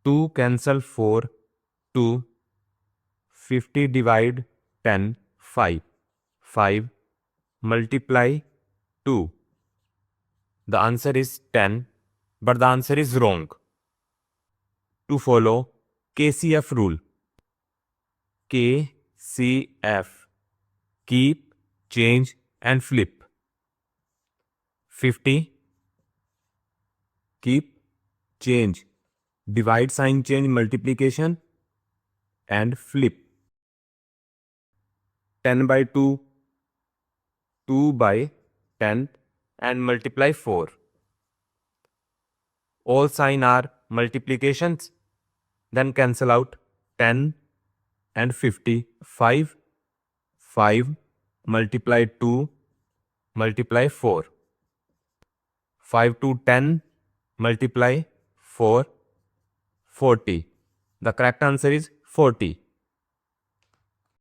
2 cancel 4, 2. 50 divide 10, 5. 5 multiply 2. The answer is 10, but the answer is wrong. To follow KCF rule. KCF. Keep, change and flip. 50. Keep, change. Divide sign change multiplication and flip. 10 by 2, 2 by 10 and multiply 4. All sign are multiplications. Then cancel out 10 and 50. 5. 5 multiply 2 multiply 4. 5 to 10 multiply 4. 40. The correct answer is 40.